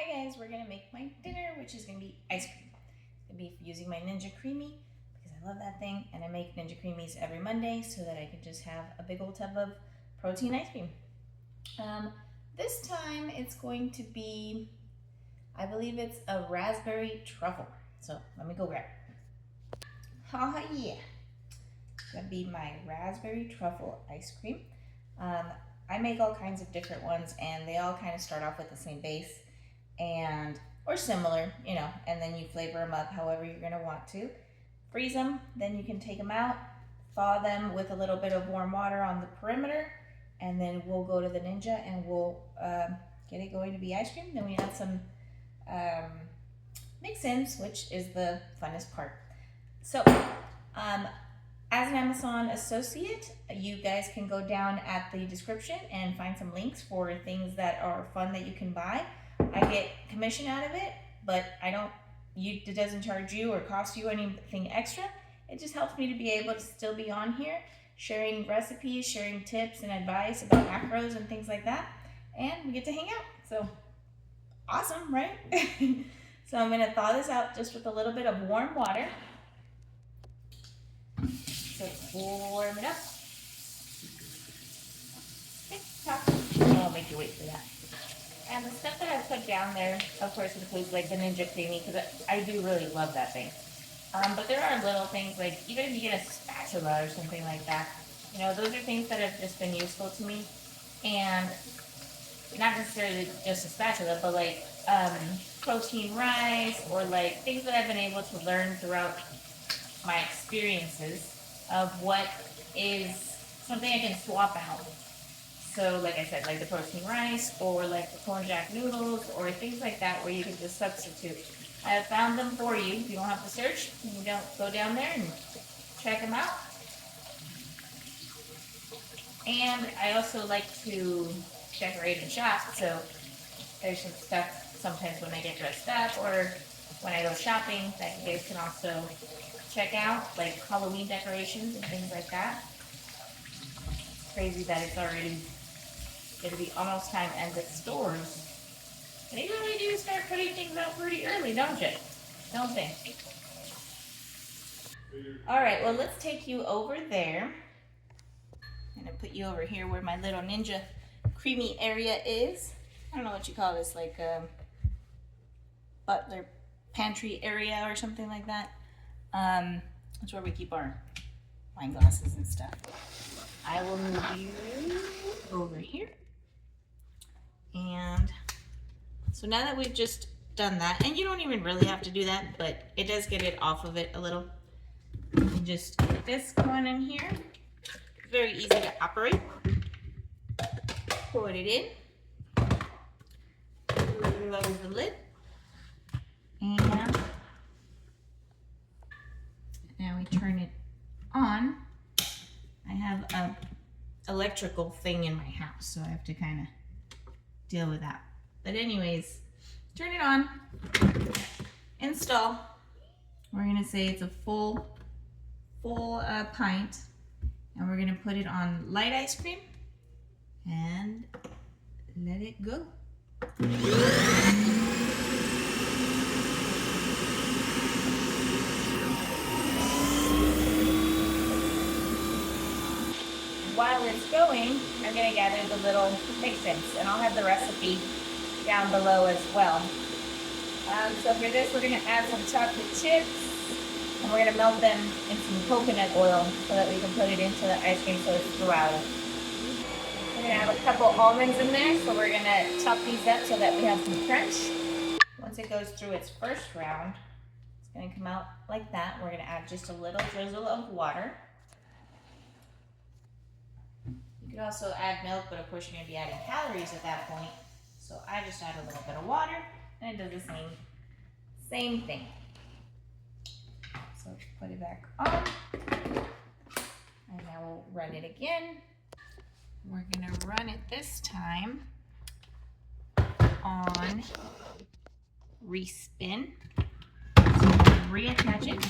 Hi guys, we're gonna make my dinner, which is gonna be ice cream. I'm gonna be using my Ninja Creamy because I love that thing, and I make Ninja Creamies every Monday so that I can just have a big old tub of protein ice cream. This time it's going to be, I believe it's a raspberry truffle. So let me go grab it. Oh yeah, it's gonna be my raspberry truffle ice cream. I make all kinds of different ones, and they all kind of start off with the same base or similar, you know, and then you flavor them up however you're gonna want to. Freeze them, then you can take them out, thaw them with a little bit of warm water on the perimeter, and then we'll go to the Ninja and we'll get it going to be ice cream. Then we add some mix-ins, which is the funnest part. So, as an Amazon associate, you guys can go down at the description and find some links for things that are fun that you can buy. I get commission out of it, but it doesn't charge you or cost you anything extra. It just helps me to be able to still be on here, sharing recipes, sharing tips and advice about macros and things like that. And we get to hang out. So awesome, right? So I'm gonna thaw this out just with a little bit of warm water. So warm it up. Okay, I'll make you wait for that. And the stuff that I put down there, of course, includes like the Ninja Creamy, because I do really love that thing. But there are little things like, even if you get a spatula or something like that, you know, those are things that have just been useful to me. And not necessarily just a spatula, but like protein rice, or like things that I've been able to learn throughout my experiences of what is something I can swap out. So like I said, like the protein rice, or like the Konjac noodles, or things like that where you can just substitute. I have found them for you. You don't have to search. You don't go down there and check them out. And I also like to decorate and shop, so there's some stuff sometimes when I get dressed up or when I go shopping that you guys can also check out, like Halloween decorations and things like that. It's crazy that it's already going to be almost time to end at stores. And you really do start putting things out pretty early, don't you? Don't think. Alright, well, let's take you over there. I'm going to put you over here where my little Ninja Creamy area is. I don't know what you call this, like a butler pantry area or something like that. That's where we keep our wine glasses and stuff. I will move you over here. And so now that we've just done that, and you don't even really have to do that, but it does get it off of it a little. You just get this going in here. It's very easy to operate. Put it in. Close the lid. And now we turn it on. I have an electrical thing in my house, so I have to kind of deal with that. But anyways, turn it on, install. We're gonna say it's a full pint, and we're gonna put it on light ice cream and let it go. While it's going, I'm going to gather the little mix-ins, and I'll have the recipe down below as well. So for this, we're going to add some chocolate chips, and we're going to melt them in some coconut oil so that we can put it into the ice cream so it's throughout. We're going to have a couple almonds in there, so we're going to chop these up so that we have some crunch. Once it goes through its first round, it's going to come out like that. We're going to add just a little drizzle of water. You can also add milk, but of course you're going to be adding calories at that point. So I just add a little bit of water, and it does the same thing. So put it back on, and now we'll run it again. We're going to run it this time on respin. So reattach it.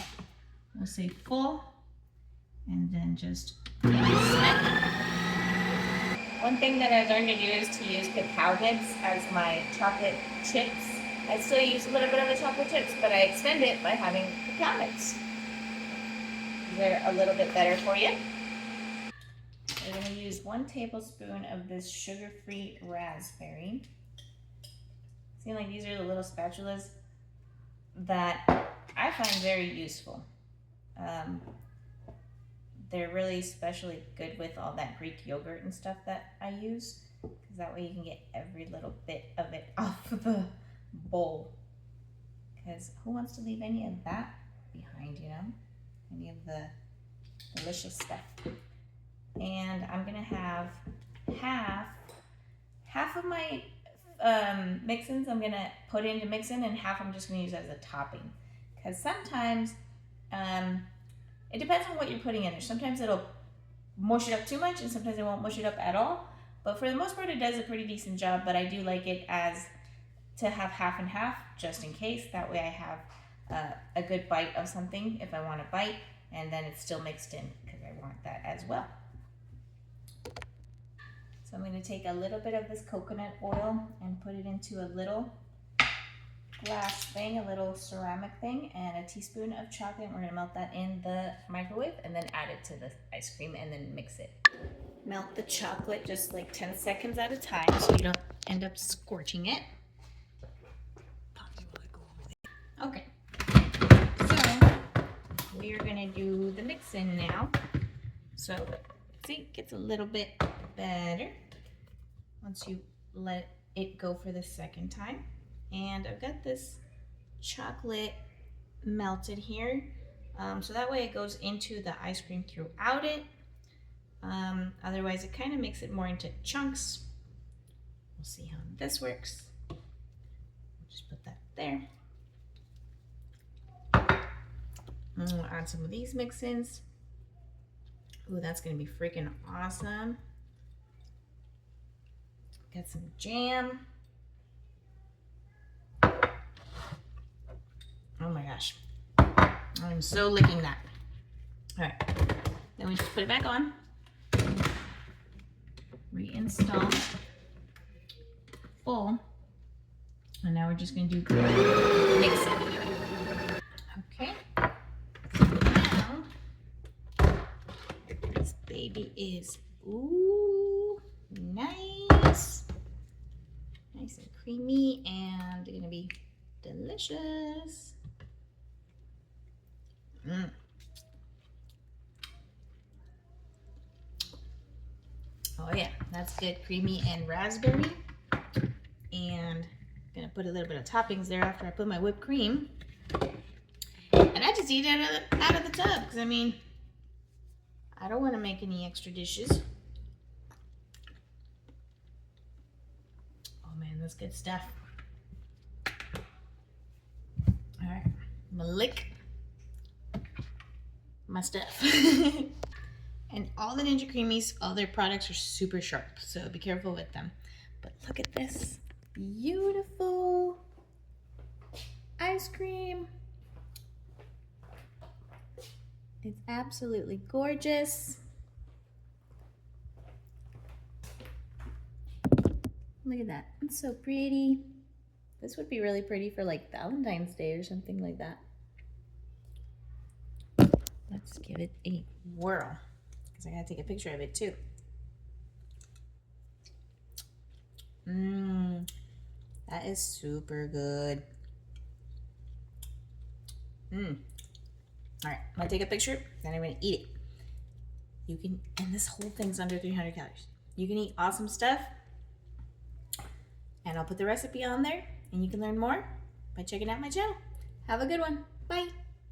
We'll say full, and then just respin. One thing that I've learned to do is to use cacao nibs as my chocolate chips. I still use a little bit of the chocolate chips, but I extend it by having pecan mix. They're a little bit better for you. We're going to use 1 tablespoon of this sugar-free raspberry. Seem like these are the little spatulas that I find very useful. They're really especially good with all that Greek yogurt and stuff that I use, because that way you can get every little bit of it off of the bowl. Because who wants to leave any of that behind, you know? Any of the delicious stuff. And I'm gonna have half of my mix-ins I'm gonna put into mix-in, and half I'm just gonna use as a topping. Because sometimes it depends on what you're putting in there. Sometimes it'll mush it up too much, and sometimes it won't mush it up at all. But for the most part, it does a pretty decent job. But I do like it as to have half and half, just in case. That way I have a good bite of something if I want a bite, and then it's still mixed in, because I want that as well. So I'm going to take a little bit of this coconut oil and put it into a little glass thing, a little ceramic thing, and a teaspoon of chocolate. We're going to melt that in the microwave and then add it to the ice cream and then mix it. Melt the chocolate just like 10 seconds at a time so you don't end up scorching it. Okay, so we're going to do the mix-in now. So see, it gets a little bit better once you let it go for the second time. And I've got this chocolate melted here, so that way it goes into the ice cream throughout it. Otherwise it kind of makes it more into chunks. We'll see how this works. Just put that there. And we'll add some of these mix-ins. Ooh, that's gonna be freaking awesome. Got some jam. Oh my gosh, I'm so licking that. All right, then we just put it back on, reinstall full, and now we're just gonna do mix it. Okay, so now this baby is, ooh, nice and creamy, and gonna be delicious. Oh yeah, that's good, creamy and raspberry. And I'm gonna put a little bit of toppings there after I put my whipped cream. And I just eat it out of the tub, because I mean, I don't want to make any extra dishes. Oh man, that's good stuff. All right, I'm gonna lick my stuff. And all the Ninja Creamies, all their products are super sharp, so be careful with them. But look at this beautiful ice cream. It's absolutely gorgeous. Look at that, it's so pretty. This would be really pretty for like Valentine's Day or something like that. Let's give it a whirl, because I gotta take a picture of it too. That is super good. All right, I'm gonna take a picture, then I'm gonna eat it. You can, and this whole thing's under 300 calories. You can eat awesome stuff, and I'll put the recipe on there, and you can learn more by checking out my channel. Have a good one. Bye.